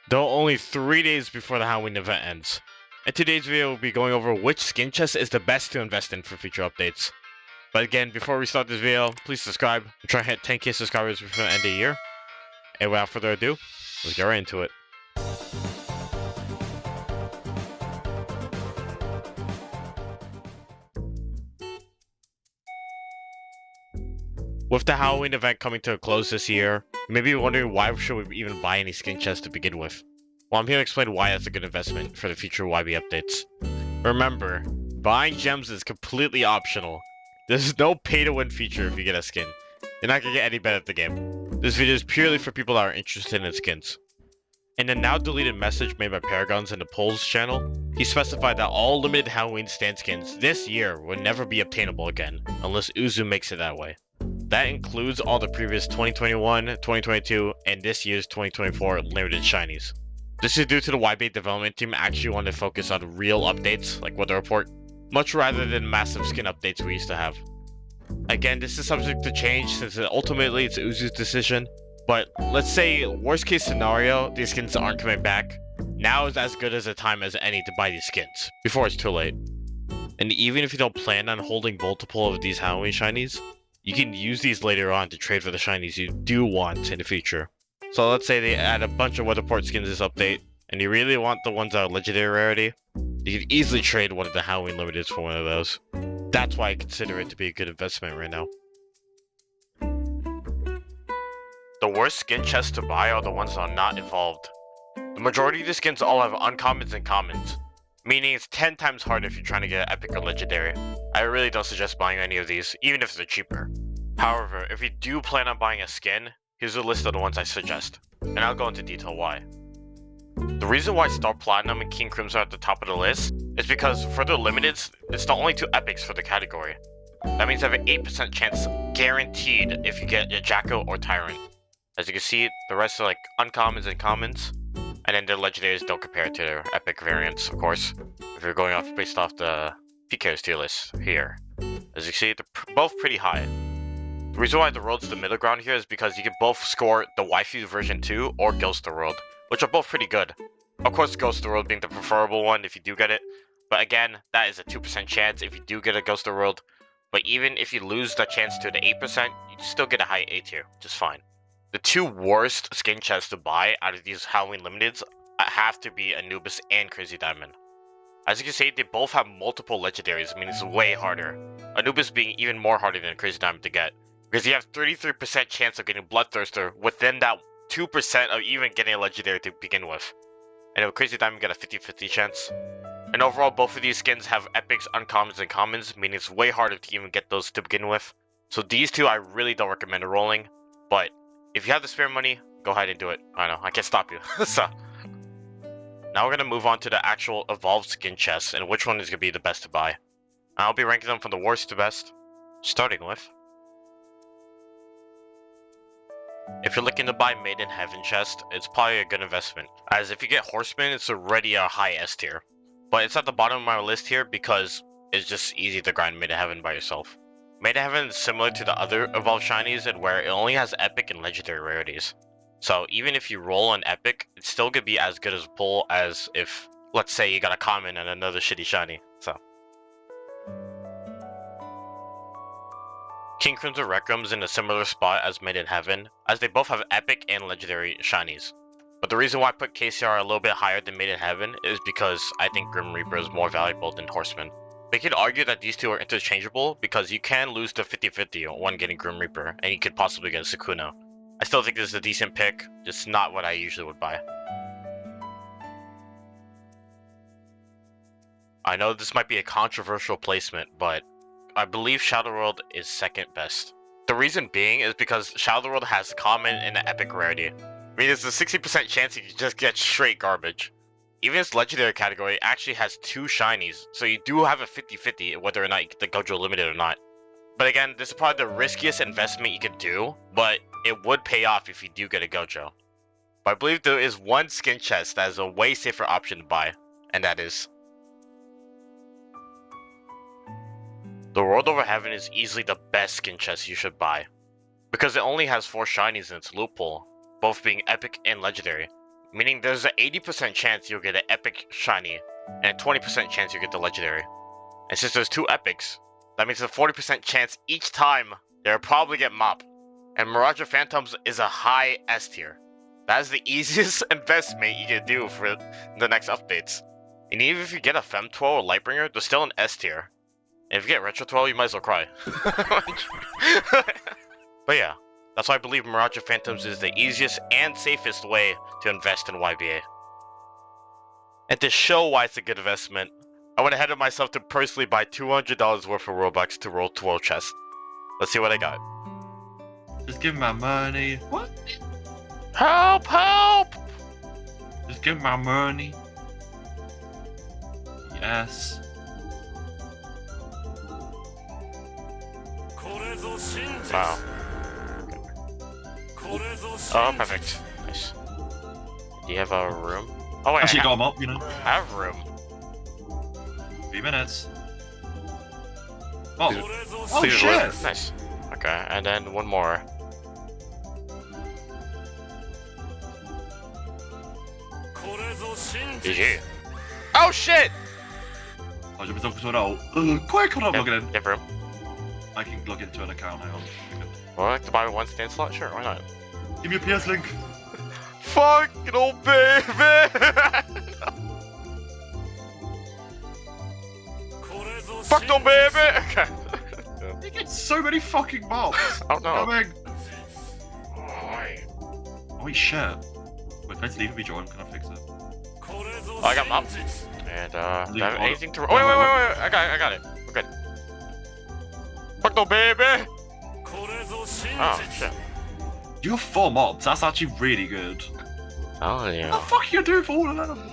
Though only 3 days before the Halloween event ends. In today's video, we'll be going over which skin chest is the best to invest in for future updates. But again, before we start this video, please subscribe. We're trying to hit 10k subscribers before the end of the year. And without further ado, let's get right into it. With the Halloween event coming to a close this year, you may be wondering why should we even buy any skin chests to begin with. Well, I'm here to explain why that's a good investment for the future YBA updates. Remember, buying gems is completely optional. There's no pay-to-win feature if you get a skin. You're not gonna get any better at the game. This video is purely for people that are interested in skins. In a now deleted message made by Paragons in the polls channel, he specified that all limited Halloween stand skins this year will never be obtainable again, unless Uzu makes it that way. That includes all the previous 2021, 2022, and this year's 2024 limited shinies. This is due to the YBA development team actually wanting to focus on real updates, like Weather Report, much rather than massive skin updates we used to have. Again, this is subject to change since ultimately it's Uzu's decision, but let's say worst case scenario, these skins aren't coming back. Now is as good as a time as any to buy these skins, before it's too late. And even if you don't plan on holding multiple of these Halloween shinies, you can use these later on to trade for the shinies you do want in the future. So let's say they add a bunch of Weatherport skins this update, and you really want the ones that are legendary rarity, you can easily trade one of the Halloween limiteds for one of those. That's why I consider it to be a good investment right now. The worst skin chests to buy are the ones that are not evolved. The majority of the skins all have uncommons and commons, meaning it's 10 times harder if you're trying to get epic or legendary. I really don't suggest buying any of these, even if they're cheaper. However, if you do plan on buying a skin, here's a list of the ones I suggest, and I'll go into detail why. The reason why Star Platinum and King Crimson are at the top of the list is because for the limiteds, it's the only 2 epics for the category. That means I have an 8% chance guaranteed if you get a Jacko or Tyrant. As you can see, the rest are like uncommons and commons, and then the legendaries don't compare to their epic variants, of course, if you're going off based off the PK's tier list here. As you see, they're both pretty high. The reason why the world's the middle ground here is because you can both score the Waifu version 2 or Ghost the World, which are both pretty good. Of course, Ghost the World being the preferable one if you do get it, but again, that is a 2% chance if you do get a Ghost the World. But even if you lose the chance to the 8%, you still get a high A tier, which is fine. The 2 worst skin chests to buy out of these Halloween limiteds have to be Anubis and Crazy Diamond. As you can see, they both have multiple legendaries, meaning it's way harder. Anubis being even more harder than Crazy Diamond to get, because you have 33% chance of getting Bloodthirster within that 2% of even getting a legendary to begin with. And with Crazy Diamond, you get a 50-50 chance. And overall, both of these skins have epics, uncommons, and commons, meaning it's way harder to even get those to begin with. So these 2 I really don't recommend rolling, but if you have the spare money, go ahead and do it. I know, I can't stop you. So, now we're going to move on to the actual evolved skin chests and which one is going to be the best to buy. I'll be ranking them from the worst to best, starting with, if you're looking to buy Made in Heaven chest, it's probably a good investment, as if you get Horseman, it's already a high S tier. But it's at the bottom of my list here because it's just easy to grind Made in Heaven by yourself. Made in Heaven is similar to the other evolved shinies and where it only has epic and legendary rarities. So even if you roll an epic, it's still gonna be as good as a pull as if, let's say, you got a common and another shitty shiny. So King Crimson Requiem is in a similar spot as Made in Heaven, as they both have epic and legendary shinies. But the reason why I put KCR a little bit higher than Made in Heaven is because I think Grim Reaper is more valuable than Horseman. They could argue that these 2 are interchangeable because you can lose the 50-50 when getting Grim Reaper, and you could possibly get a Sukuna. I still think this is a decent pick, just not what I usually would buy. I know this might be a controversial placement, but I believe Shadow World is second best. The reason being is because Shadow World has common and an epic rarity. I mean, there's a 60% chance you can just get straight garbage. Even its legendary category actually has 2 shinies, so you do have a 50-50 whether or not you get the Gojo Limited or not. But again, this is probably the riskiest investment you could do, but it would pay off if you do get a Gojo. But I believe there is one skin chest that is a way safer option to buy, and that is the World Over Heaven is easily the best skin chest you should buy, because it only has 4 shinies in its loot pool, both being epic and legendary, meaning there's an 80% chance you'll get an epic shiny, and a 20% chance you'll get the legendary. And since there's 2 epics, that means a 40% chance each time they'll probably get Mop. And Mirage of Phantoms is a high S tier. That is the easiest investment you can do for the next updates. And even if you get a Fem 12 or Lightbringer, there's still an S tier. And if you get Retro 12, you might as well cry. But yeah, that's why I believe Mirage of Phantoms is the easiest and safest way to invest in YBA. And to show why it's a good investment, I went ahead of myself to personally buy $200 worth of Robux to roll 12 chests. Let's see what I got. Just give me my money. What? Help! Help! Just give me my money. Yes. Wow. Oh, perfect. Nice. Do you have a room? Oh wait, Actually, got them up, you know. I have room. 3 minutes. Oh, oh Please shit! live. Nice. Okay, and then one more. GG. Oh shit! I was looking to it out. Quick, hold on, Yeah, log it in. yeah, bro. I can log into an account, hang on. Well, I'd like to buy 1 stand slot? Sure, why not? Give me a PS link. Fucking old baby! Fuck no, baby! Okay. You get so many fucking mobs. Oh no. Coming. Why? Holy shit. Wait, can I leave it be joined? Can I fix it? Oh, I got Mop. And, do I have anything to... Oh, wait, I got it. We're good. Fuck no, baby! Oh, shit. You have 4 mobs. That's actually really good. Oh, yeah. What the fuck are you doing for all of them?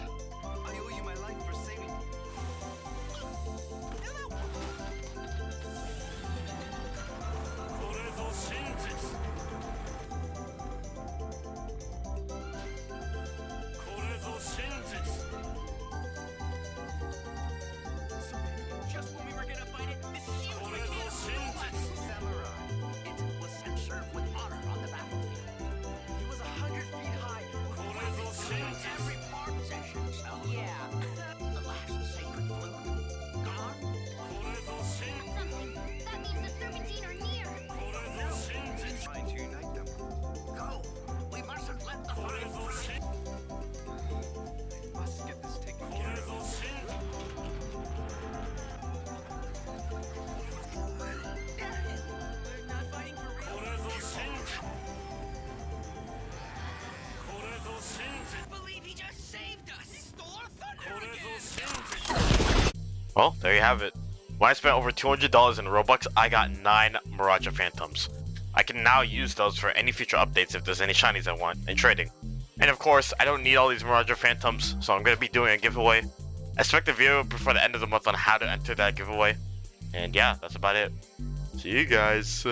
Well, there you have it. When I spent over $200 in Robux, I got 9 Mirage of Phantoms. I can now use those for any future updates if there's any shinies I want in trading. And of course, I don't need all these Mirage of Phantoms, so I'm going to be doing a giveaway. Expect a video before the end of the month on how to enter that giveaway. And yeah, that's about it. See you guys.